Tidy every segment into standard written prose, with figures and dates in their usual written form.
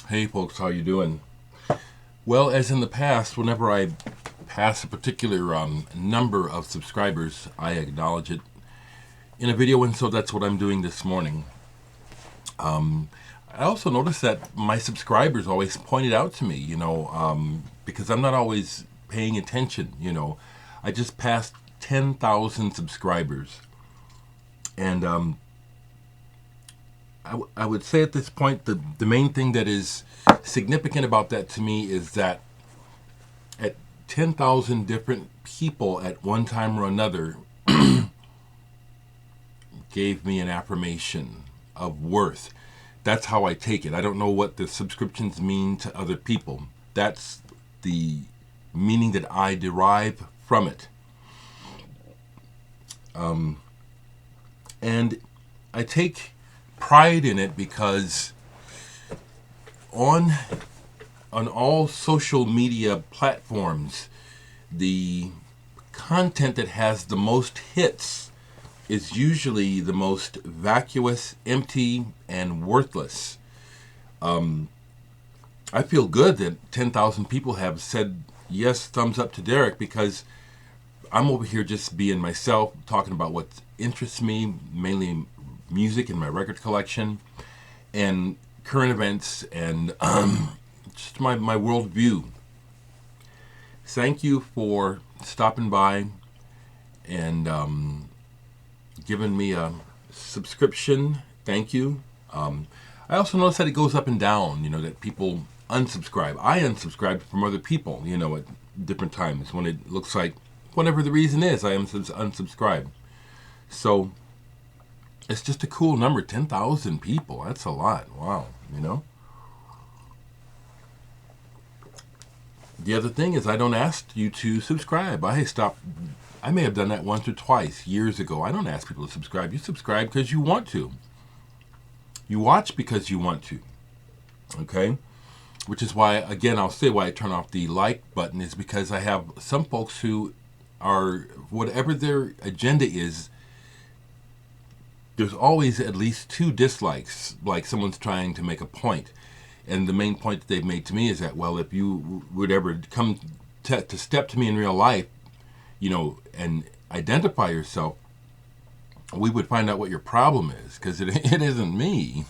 Hey folks, how you doing? Well, as in the past, whenever I pass a particular number of subscribers, I acknowledge it in a video, and so that's what I'm doing this morning. I also noticed that my subscribers always point it out to me, because I'm not always paying attention, I just passed 10,000 subscribers. And I would say at this point, the main thing that is significant about that to me is that at 10,000 different people at one time or another gave me an affirmation of worth. That's how I take it. I don't know what the subscriptions mean to other people. That's the meaning that I derive from it. And I take pride in it because on all social media platforms, the content that has the most hits is usually the most vacuous, empty, and worthless. I feel good that 10,000 people have said yes, thumbs up to Dereck, because I'm over here just being myself, talking about what interests me, mainly music and my record collection, and current events, and just my worldview. Thank you for stopping by and giving me a subscription. Thank you. I also notice that it goes up and down, that people unsubscribe. I unsubscribe from other people, at different times when it looks like, whatever the reason is, I am unsubscribed. So it's just a cool number, 10,000 people. That's a lot. Wow, The other thing is I don't ask you to subscribe. I may have done that once or twice years ago. I don't ask people to subscribe. You subscribe because you want to. You watch because you want to. Okay? Which is why, again, I'll say why I turn off the like button is because I have some folks who are, whatever their agenda is, there's always at least 2 dislikes, like someone's trying to make a point. And the main point that they've made to me is that, well, if you would ever come to step to me in real life, and identify yourself, we would find out what your problem is, because it isn't me.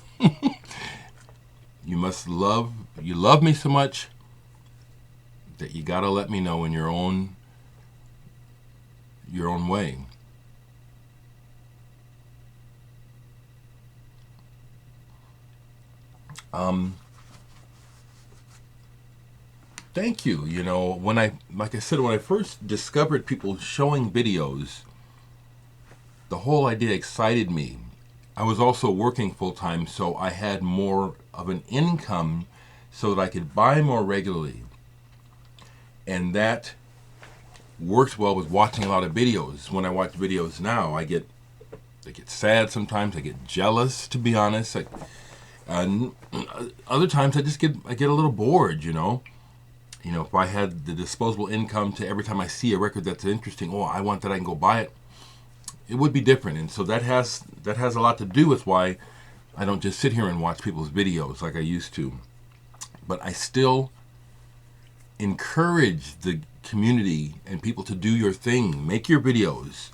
You love me so much that you gotta let me know in your own way. Thank you. Like I said, when I first discovered people showing videos, the whole idea excited me. I was also working full time, so I had more of an income so that I could buy more regularly. And that works well with watching a lot of videos. When I watch videos now, I get sad sometimes. I get jealous, to be honest. And other times I get a little bored, if I had the disposable income to every time I see a record that's interesting, I want that, I can go buy it, it would be different. And so that has a lot to do with why I don't just sit here and watch people's videos like I used to. But I still encourage the community and people to do your thing. Make your videos.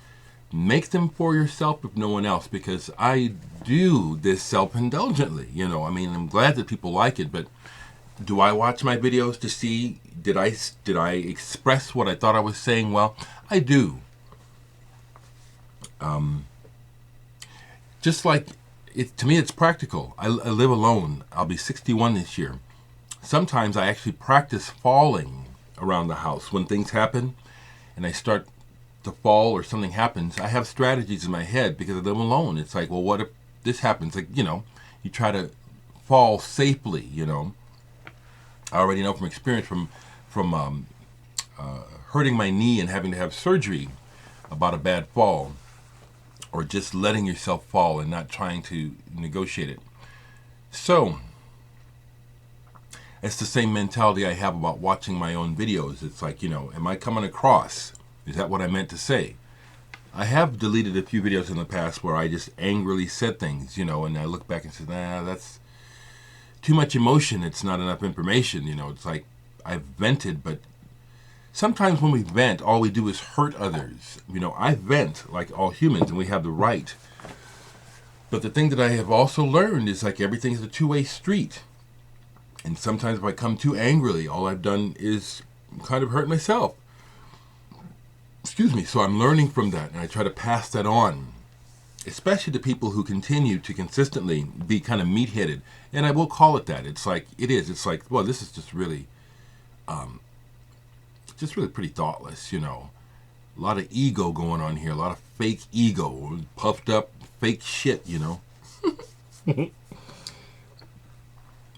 Make them for yourself if no one else, because I do this self-indulgently. I'm glad that people like it, but do I watch my videos to see, did I express what I thought I was saying well? I do. Just like, to me it's practical. I live alone. I'll be 61 this year. Sometimes I actually practice falling around the house. When things happen and I start to fall or something happens, I have strategies in my head because I live alone. It's like, well, what if this happens? Like, you try to fall safely, I already know from experience from hurting my knee and having to have surgery about a bad fall, or just letting yourself fall and not trying to negotiate it. So it's the same mentality I have about watching my own videos. It's like, am I coming across? Is that what I meant to say? I have deleted a few videos in the past where I just angrily said things, and I look back and say, that's too much emotion, it's not enough information. It's like I've vented, but sometimes when we vent, all we do is hurt others. I vent like all humans, and we have the right. But the thing that I have also learned is like everything is a two-way street. And sometimes if I come too angrily, all I've done is kind of hurt myself. Excuse me. So I'm learning from that, and I try to pass that on, especially to people who continue to consistently be kind of meat-headed. And I will call it that. It's like, it is. It's like, well, this is just really pretty thoughtless, A lot of ego going on here, a lot of fake ego, puffed up fake shit, I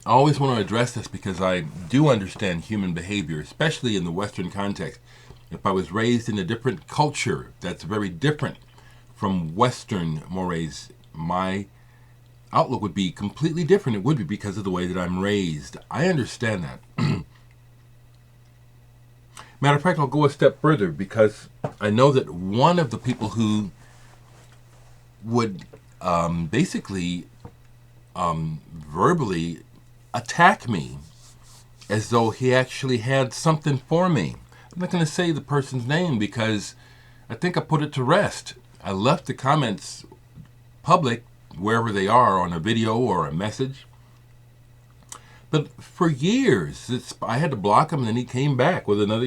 always want to address this because I do understand human behavior, especially in the Western context. If I was raised in a different culture that's very different from Western mores, my outlook would be completely different. It would be because of the way that I'm raised. I understand that. Matter of fact, I'll go a step further because I know that one of the people who would basically verbally attack me as though he actually had something for me. I'm not going to say the person's name because I think I put it to rest. I left the comments public wherever they are on a video or a message. But for years, I had to block him, and then he came back with another,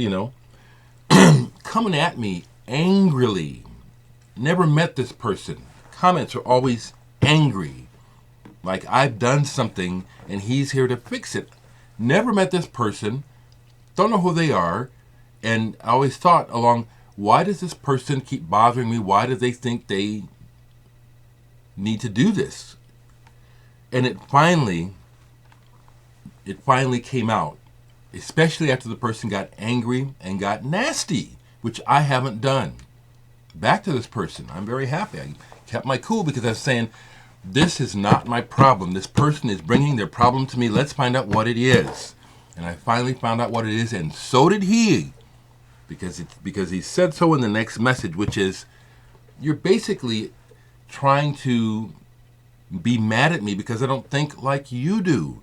coming at me angrily. Never met this person. Comments are always angry. Like I've done something, and he's here to fix it. Never met this person. Don't know who they are. And I always thought why does this person keep bothering me? Why do they think they need to do this? And it finally came out, especially after the person got angry and got nasty, which I haven't done. Back to this person, I'm very happy. I kept my cool because I was saying, this is not my problem. This person is bringing their problem to me. Let's find out what it is. And I finally found out what it is, and so did he, because he said so in the next message, which is, you're basically trying to be mad at me because I don't think like you do.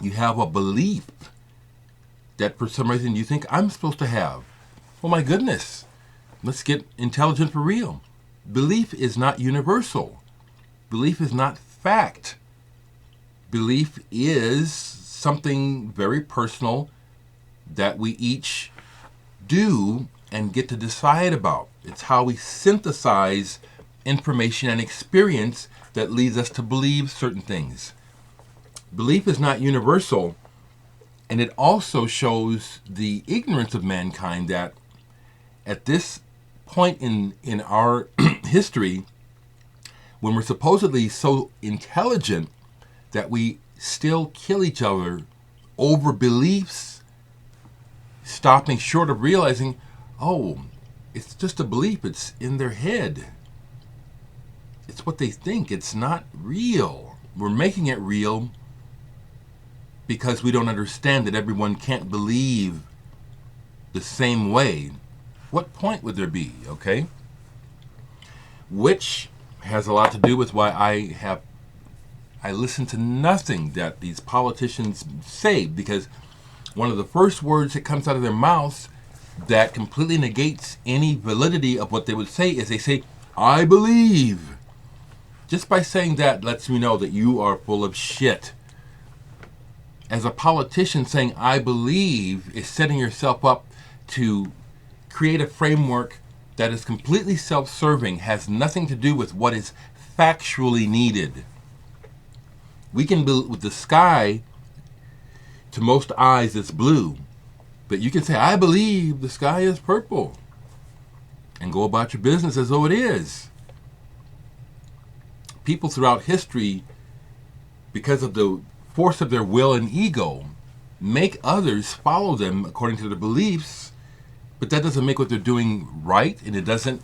You have a belief that for some reason you think I'm supposed to have. Oh my goodness. Let's get intelligent for real. Belief is not universal. Belief is not fact. Belief is something very personal that we each do and get to decide about. It's how we synthesize information and experience that leads us to believe certain things. Belief is not universal, and it also shows the ignorance of mankind that at this point in our history, when we're supposedly so intelligent that we still kill each other over beliefs, stopping short of realizing, oh, it's just a belief, it's in their head. It's what they think, it's not real. We're making it real because we don't understand that everyone can't believe the same way. What point would there be, okay? Which has a lot to do with why I listen to nothing that these politicians say, because one of the first words that comes out of their mouths that completely negates any validity of what they would say is they say, I believe. Just by saying that lets me know that you are full of shit. As a politician, saying I believe is setting yourself up to create a framework that is completely self-serving, has nothing to do with what is factually needed. We can build with the sky, to most eyes it's blue, but you can say, I believe the sky is purple, and go about your business as though it is. People throughout history, because of the force of their will and ego, make others follow them according to their beliefs, but that doesn't make what they're doing right, and it doesn't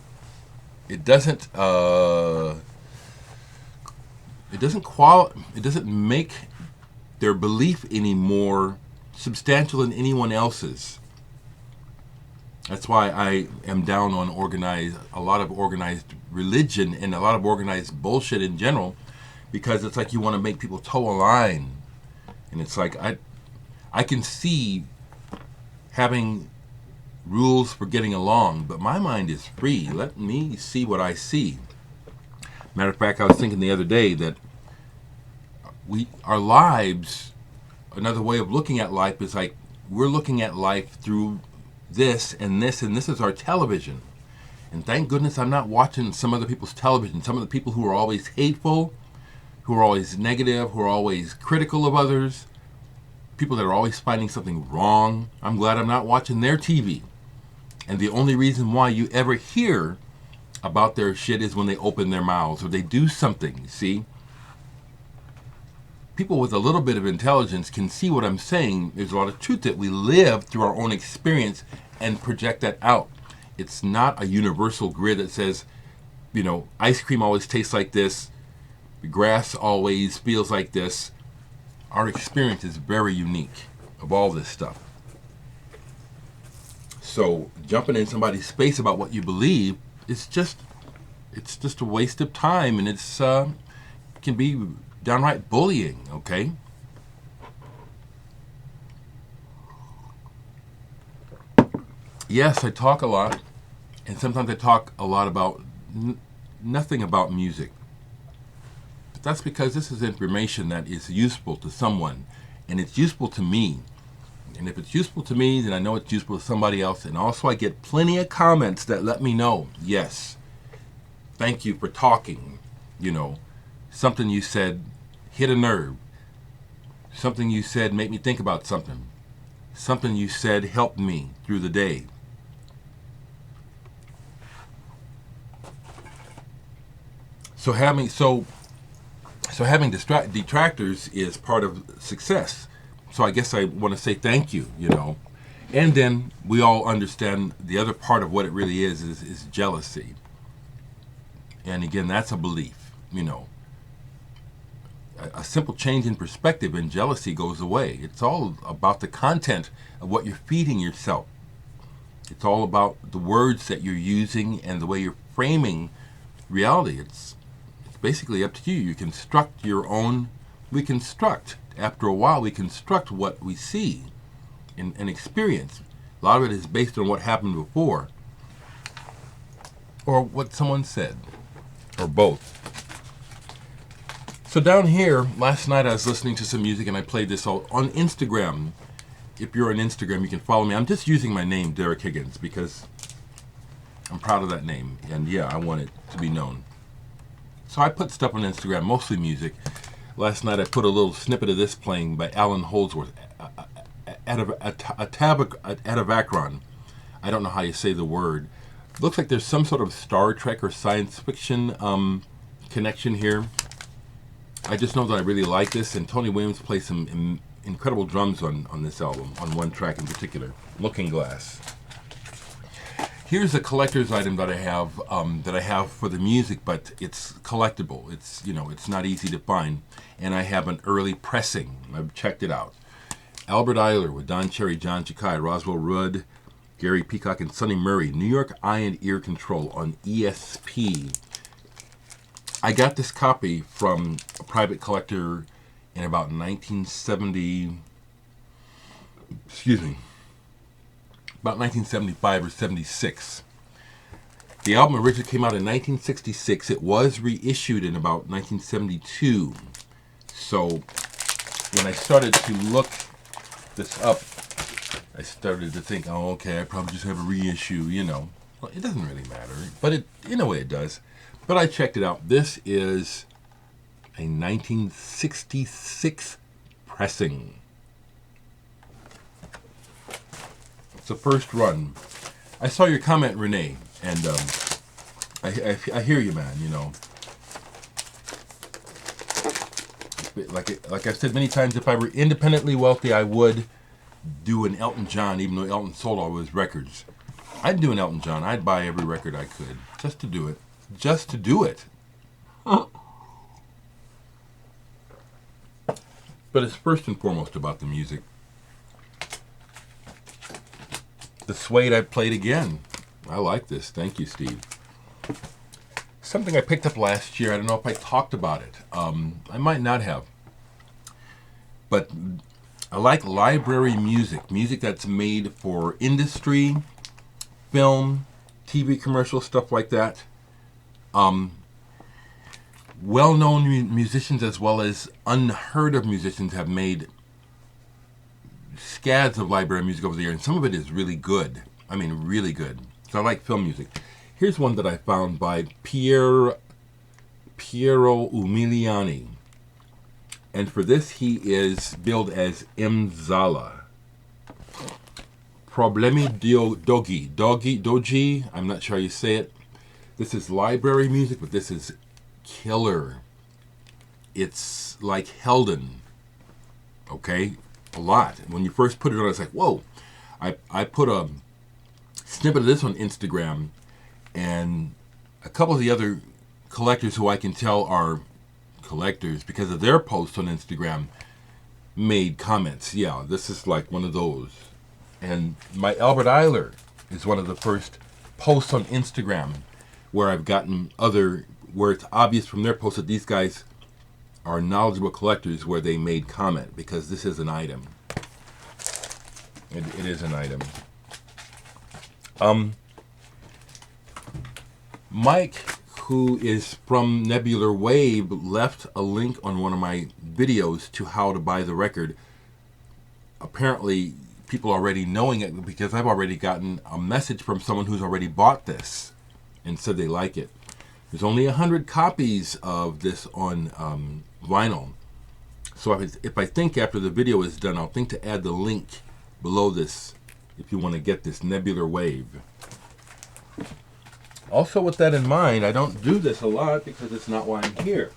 make their belief any more substantial than anyone else's. That's why I am down on a lot of organized religion and a lot of organized bullshit in general, because it's like you want to make people toe a line. And it's like I can see having rules for getting along, but my mind is free. Let me see what I see. Matter of fact, I was thinking the other day that our lives, another way of looking at life is like we're looking at life through this and this, and this is our television. And thank goodness I'm not watching some other people's television. Some of the people who are always hateful, who are always negative, who are always critical of others, people that are always finding something wrong. I'm glad I'm not watching their TV. And the only reason why you ever hear about their shit is when they open their mouths or they do something, see? People with a little bit of intelligence can see what I'm saying. There's a lot of truth that we live through our own experience and project that out. It's not a universal grid that says, ice cream always tastes like this, grass always feels like this. Our experience is very unique of all this stuff. So jumping in somebody's space about what you believe is just a waste of time, and it's can be downright bullying, okay? Yes, I talk a lot, and sometimes I talk a lot about nothing about music. But that's because this is information that is useful to someone, and it's useful to me. And if it's useful to me, then I know it's useful to somebody else. And also I get plenty of comments that let me know, yes, thank you for talking. Something you said hit a nerve. Something you said made me think about something. Something you said helped me through the day. So having detractors is part of success. So I guess I want to say thank you, And then we all understand the other part of what it really is jealousy. And again, that's a belief, A simple change in perspective and jealousy goes away. It's all about the content of what you're feeding yourself. It's all about the words that you're using and the way you're framing reality. It's basically up to you. You construct your own, after a while, we construct what we see and experience. A lot of it is based on what happened before or what someone said, or both. So down here, last night I was listening to some music and I played this all on Instagram. If you're on Instagram, you can follow me. I'm just using my name, Dereck Higgins, because I'm proud of that name. And yeah, I want it to be known. So I put stuff on Instagram, mostly music. Last night I put a little snippet of this playing by Alan Holdsworth, Atavakron. I don't know how you say the word. Looks like there's some sort of Star Trek or science fiction connection here. I just know that I really like this, and Tony Williams plays some incredible drums on this album, on one track in particular, Looking Glass. Here's a collector's item that I have for the music, but it's collectible. It's it's not easy to find, and I have an early pressing. I've checked it out. Albert Ayler with Don Cherry, John Chakai, Roswell Rudd, Gary Peacock, and Sonny Murray. New York Eye and Ear Control on ESP. I got this copy from a private collector in about 1970. About 1975 or 76. The album originally came out in 1966. It was reissued in about 1972. So when I started to look this up, I started to think, oh, okay, I probably just have a reissue, Well, it doesn't really matter, but in a way it does. But I checked it out. This is a 1966 pressing. It's the first run. I saw your comment, Renee, and I hear you, man. Like I've said many times, if I were independently wealthy, I would do an Elton John, even though Elton sold all his records. I'd do an Elton John. I'd buy every record I could just to do it. Just to do it. But it's first and foremost about the music. The Suede I played again. I like this. Thank you, Steve. Something I picked up last year. I don't know if I talked about it. I might not have. But I like library music, music that's made for industry, film, TV commercials, stuff like that. Well-known musicians as well as unheard of musicians have made scads of library music over the years, and some of it is really good. I mean, really good. So I like film music. Here's one that I found by Piero Umiliani. And for this, he is billed as Mzala. Problemi Dogi. I'm not sure how you say it. This is library music, but this is killer. It's like Helden. Okay? A lot. When you first put it on, it's like, whoa. I put a snippet of this on Instagram, and a couple of the other collectors who I can tell are collectors because of their posts on Instagram made comments. Yeah, this is like one of those. And my Albert Eiler is one of the first posts on Instagram where I've gotten where it's obvious from their posts that these guys are knowledgeable collectors, where they made comment, because this is an item. It is an item. Mike, who is from Nebular Wave, left a link on one of my videos to how to buy the record. Apparently, people already knowing it, because I've already gotten a message from someone who's already bought this and said they like it. There's only 100 copies of this on vinyl. So if I think after the video is done, I'll think to add the link below this if you want to get this Nebular Wave. Also, with that in mind, I don't do this a lot because it's not why I'm here.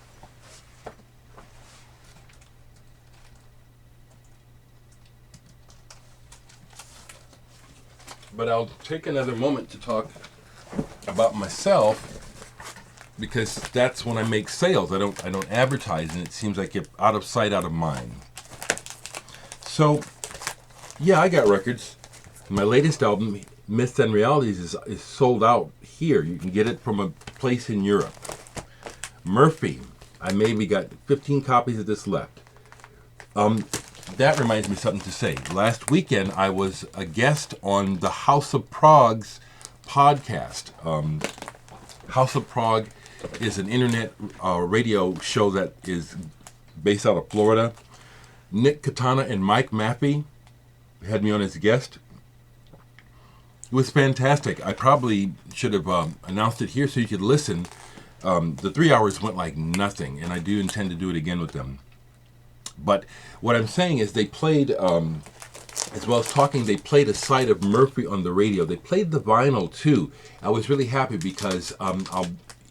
But I'll take another moment to talk about myself, because that's when I make sales. I don't advertise, and it seems like you're out of sight, out of mind. So, yeah, I got records. My latest album, Myths and Realities, is sold out here. You can get it from a place in Europe. Murphy, I maybe got 15 copies of this left. That reminds me of something to say. Last weekend, I was a guest on the House of Prague's podcast. House of Prague is an internet radio show that is based out of Florida. Nick Katana and Mike Maffey had me on as a guest. It was fantastic. I probably should have announced it here so you could listen. The 3 hours went like nothing, and I do intend to do it again with them. But what I'm saying is they played, as well as talking, they played a side of Murphy on the radio. They played the vinyl too. I was really happy because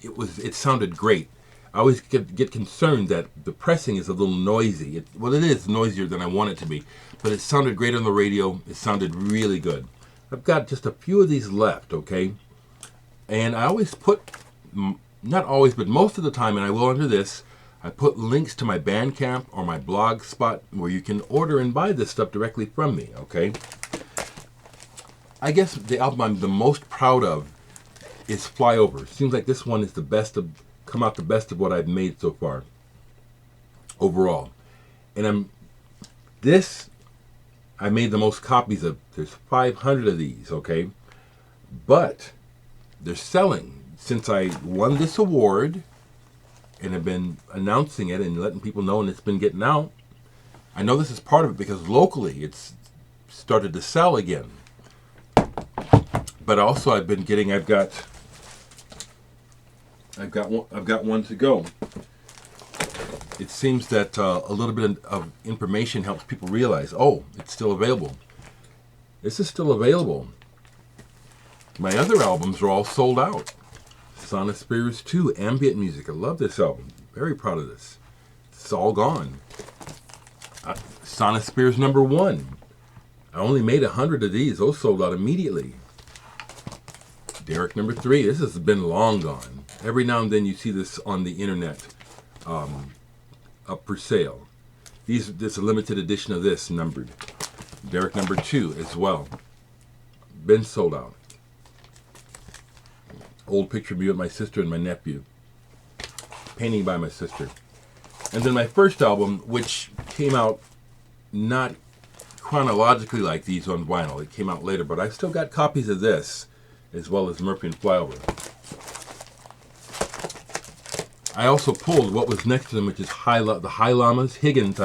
it sounded great. I always get concerned that the pressing is a little noisy. It is noisier than I want it to be, but it sounded great on the radio. It sounded really good. I've got just a few of these left, okay? And I always put, not always, but most of the time, and I will under this, I put links to my Bandcamp or my blog spot where you can order and buy this stuff directly from me, okay? I guess the album I'm the most proud of is Flyover. Seems like this one is the best of what I've made so far, overall. And I made the most copies of. There's 500 of these, okay? But they're selling. Since I won this award and have been announcing it and letting people know, and it's been getting out, I know this is part of it because locally it's started to sell again. But also I've got one to go. It seems that a little bit of information helps people realize, oh, it's still available. This is still available. My other albums are all sold out. Sonospheres 2, ambient music. I love this album. Very proud of this. It's all gone. Sonospheres number 1. I only made 100 of these. Those sold out immediately. Dereck number 3. This has been long gone. Every now and then you see this on the internet up for sale. This is a limited edition of this, numbered. Dereck number 2 as well. Been sold out. Old picture of me with my sister and my nephew. Painting by my sister. And then my first album, which came out not chronologically like these on vinyl. It came out later, but I've still got copies of this, as well as Murphy and Flyover. I also pulled what was next to them, which is the High Llamas. Higgins,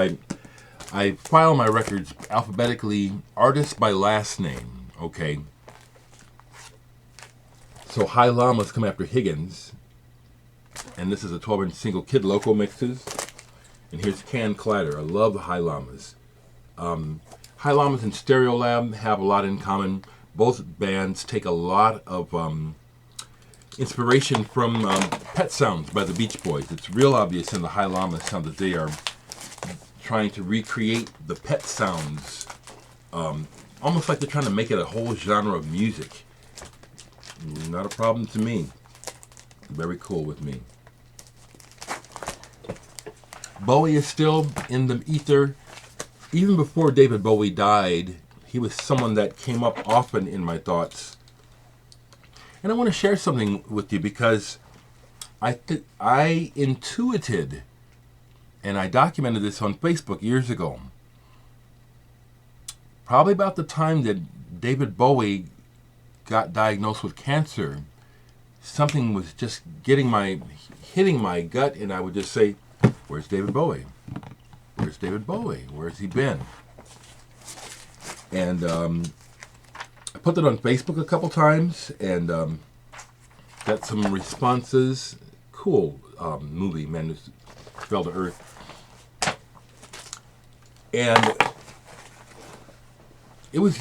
I file my records alphabetically, artist by last name, okay? So High Llamas come after Higgins, and this is a 12-inch single Kid Loco mixes. And here's Can Clatter. I love the High Llamas. High Llamas and Stereolab have a lot in common. Both bands take a lot of inspiration from Pet Sounds by the Beach Boys. It's real obvious in the High Llamas sound that they are trying to recreate the Pet Sounds, almost like they're trying to make it a whole genre of music. Not a problem to me. Very cool with me. Bowie is still in the ether. Even before David Bowie died, he was someone that came up often in my thoughts. And I want to share something with you because I intuited, and I documented this on Facebook years ago, probably about the time that David Bowie got diagnosed with cancer. Something was just hitting my gut, and I would just say, where's David Bowie? Where's David Bowie? Where's he been? And I put that on Facebook a couple times, and got some responses. Cool movie, Man Who Fell to Earth. And it was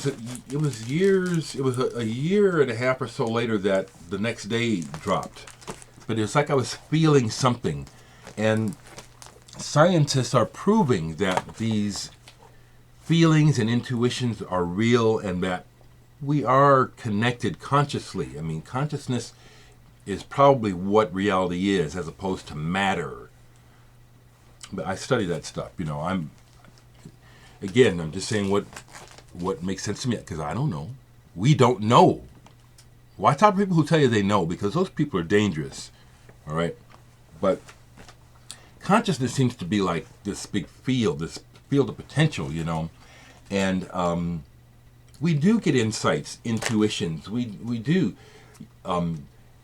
a year and a half or so later that the next day dropped. But it was like I was feeling something. And scientists are proving that these feelings and intuitions are real and that we are connected consciously. I mean, consciousness is probably what reality is as opposed to matter. But I study that stuff. I'm just saying what makes sense to me, because I don't know. We don't know. Watch out for people who tell you they know, because those people are dangerous. All right? But consciousness seems to be like this big field, this field of potential, and we do get insights, intuitions. We do.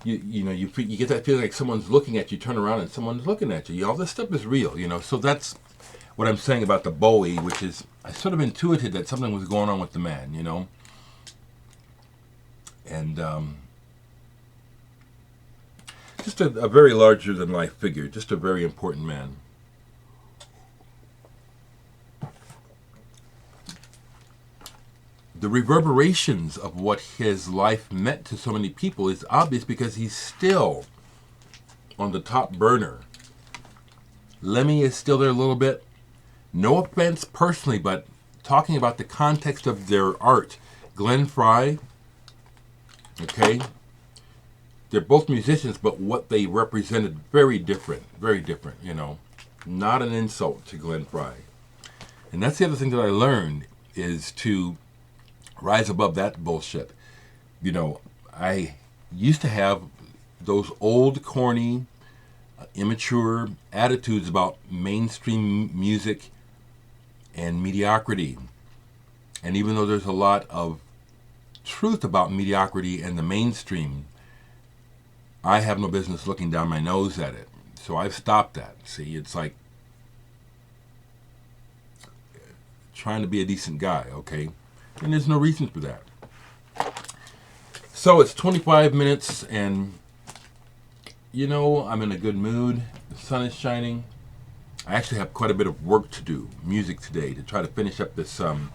You get that feeling like someone's looking at you, turn around and someone's looking at you. All this stuff is real, So that's what I'm saying about the Bowie, which is I sort of intuited that something was going on with the man, And just a very larger-than-life figure, just a very important man. The reverberations of what his life meant to so many people is obvious because he's still on the top burner. Lemmy is still there a little bit. No offense personally, but talking about the context of their art. Glenn Frey, okay? They're both musicians, but what they represented, very different, Not an insult to Glenn Frey. And that's the other thing that I learned, is to rise above that bullshit. I used to have those old, corny, immature attitudes about mainstream music and mediocrity. And even though there's a lot of truth about mediocrity and the mainstream, I have no business looking down my nose at it. So I've stopped that. See, it's like trying to be a decent guy, okay? And there's no reason for that. So it's 25 minutes and, I'm in a good mood. The sun is shining. I actually have quite a bit of work to do, music today, to try to finish up this R&B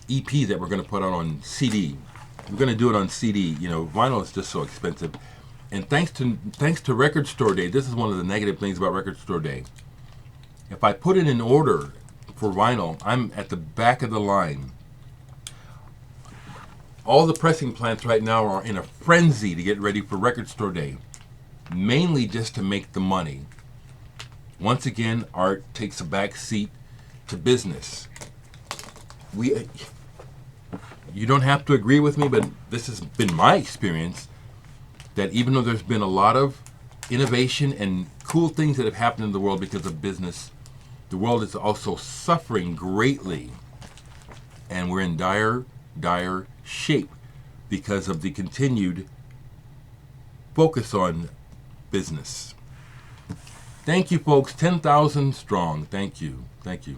EP that we're going to put out on CD. We're going to do it on CD. Vinyl is just so expensive. And thanks to Record Store Day, this is one of the negative things about Record Store Day. If I put it in order for vinyl, I'm at the back of the line. All the pressing plants right now are in a frenzy to get ready for Record Store Day, mainly just to make the money. Once again, art takes a back seat to business. You don't have to agree with me, but this has been my experience, that even though there's been a lot of innovation and cool things that have happened in the world because of business, The world is also suffering greatly, and we're in dire, dire shape because of the continued focus on business. Thank you, folks. 10,000 strong. Thank you. Thank you.